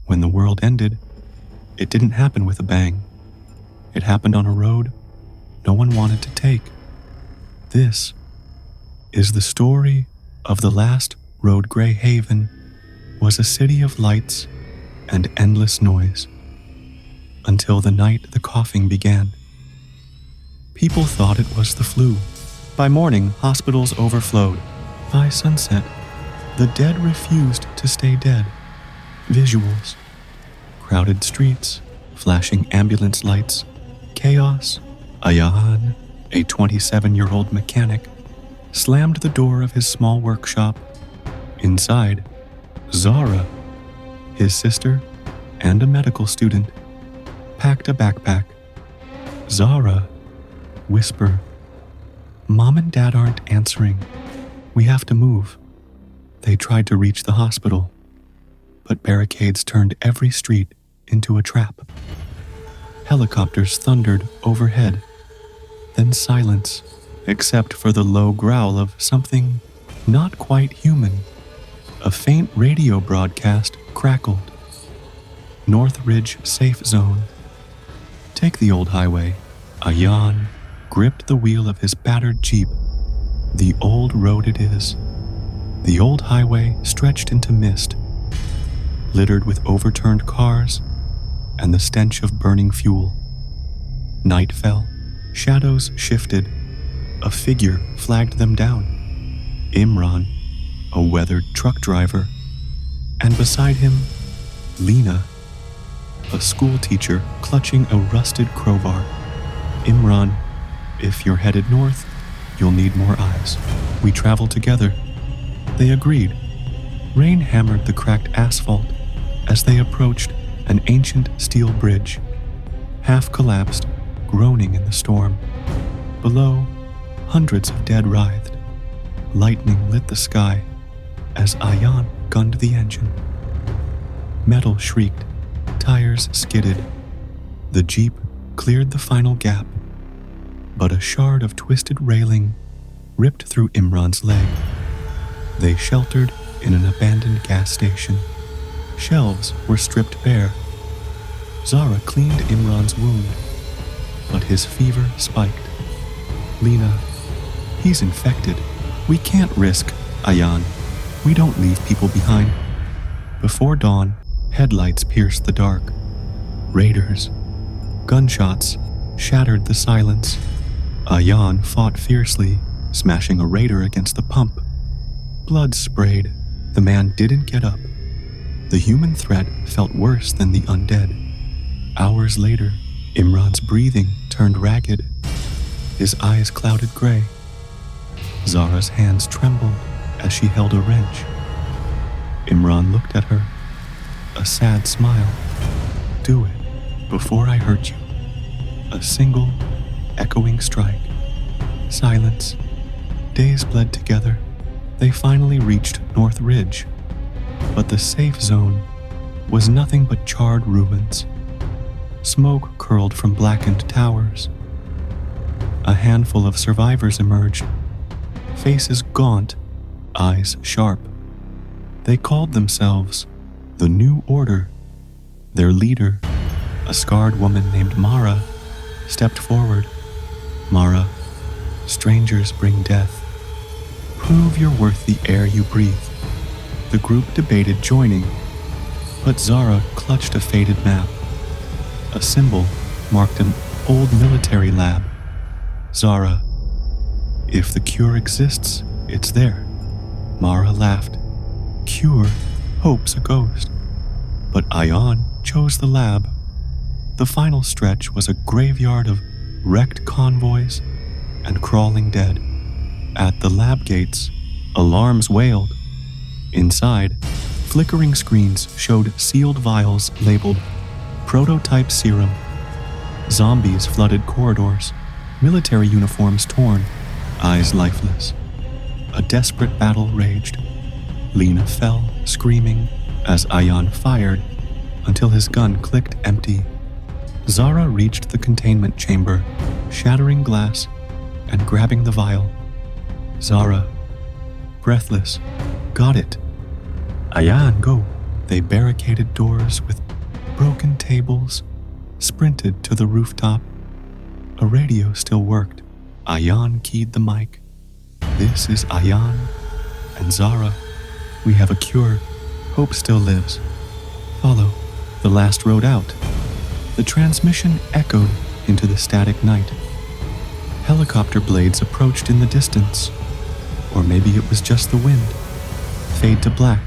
When the world ended, it didn't happen with a bang. It happened on a road no one wanted to take. This is the story of the last road. Grey Haven was a city of lights and endless noise, until the night the coughing began. People thought it was the flu. By morning, hospitals overflowed. By sunset, the dead refused to stay dead. Visuals: crowded streets, flashing ambulance lights, chaos. Ayan, a 27-year-old mechanic, slammed the door of his small workshop. Inside, Zara, his sister, and a medical student, packed a backpack. Zara, whisper, "Mom and Dad aren't answering. We have to move." They tried to reach the hospital, but barricades turned every street into a trap. Helicopters thundered overhead, then silence, except for the low growl of something not quite human. A faint radio broadcast crackled. "North Ridge Safe Zone. Take the old highway." Ayan gripped the wheel of his battered Jeep. The old road it is. The old highway stretched into mist, littered with overturned cars and the stench of burning fuel. Night fell. Shadows shifted. A figure flagged them down. Imran, a weathered truck driver, and beside him, Lena, a school teacher clutching a rusted crowbar. "Imran, if you're headed north, you'll need more eyes. We travel together." They agreed. Rain hammered the cracked asphalt as they approached an ancient steel bridge, half collapsed, groaning in the storm. Below, hundreds of dead writhed. Lightning lit the sky as Ayan gunned the engine. Metal shrieked, tires skidded. The Jeep cleared the final gap, but a shard of twisted railing ripped through Imran's leg. They sheltered in an abandoned gas station. Shelves were stripped bare. Zara cleaned Imran's wound, but his fever spiked. "Lena, he's infected. We can't risk." "Ayan, we don't leave people behind." Before dawn, headlights pierced the dark. Raiders. Gunshots shattered the silence. Ayan fought fiercely, smashing a raider against the pump. Blood sprayed. The man didn't get up. The human threat felt worse than the undead. Hours later, Imran's breathing turned ragged. His eyes clouded gray. Zara's hands trembled as she held a wrench. Imran looked at her, a sad smile. "Do it, before I hurt you." A single, echoing strike. Silence. Days bled together. They finally reached North Ridge, but the safe zone was nothing but charred ruins. Smoke curled from blackened towers. A handful of survivors emerged, faces gaunt, eyes sharp. They called themselves the New Order. Their leader, a scarred woman named Mara, stepped forward. "Mara, strangers bring death. Prove you're worth the air you breathe." The group debated joining, but Zara clutched a faded map. A symbol marked an old military lab. "Zara, if the cure exists, it's there." Mara laughed. "Cure? Hope's a ghost." But Ayan chose the lab. The final stretch was a graveyard of wrecked convoys and crawling dead. At the lab gates, alarms wailed. Inside, flickering screens showed sealed vials labeled "Prototype Serum." Zombies flooded corridors, military uniforms torn, eyes lifeless. A desperate battle raged. Lena fell, screaming, as Ayan fired, until his gun clicked empty. Zara reached the containment chamber, shattering glass and grabbing the vial. Zara, breathless, got it. "Ayan, go." They barricaded doors with broken tables, sprinted to the rooftop. A radio still worked. Ayan keyed the mic. "This is Ayan and Zara. We have a cure. Hope still lives. Follow the last road out." The transmission echoed into the static night. Helicopter blades approached in the distance. Or maybe it was just the wind. Fade to black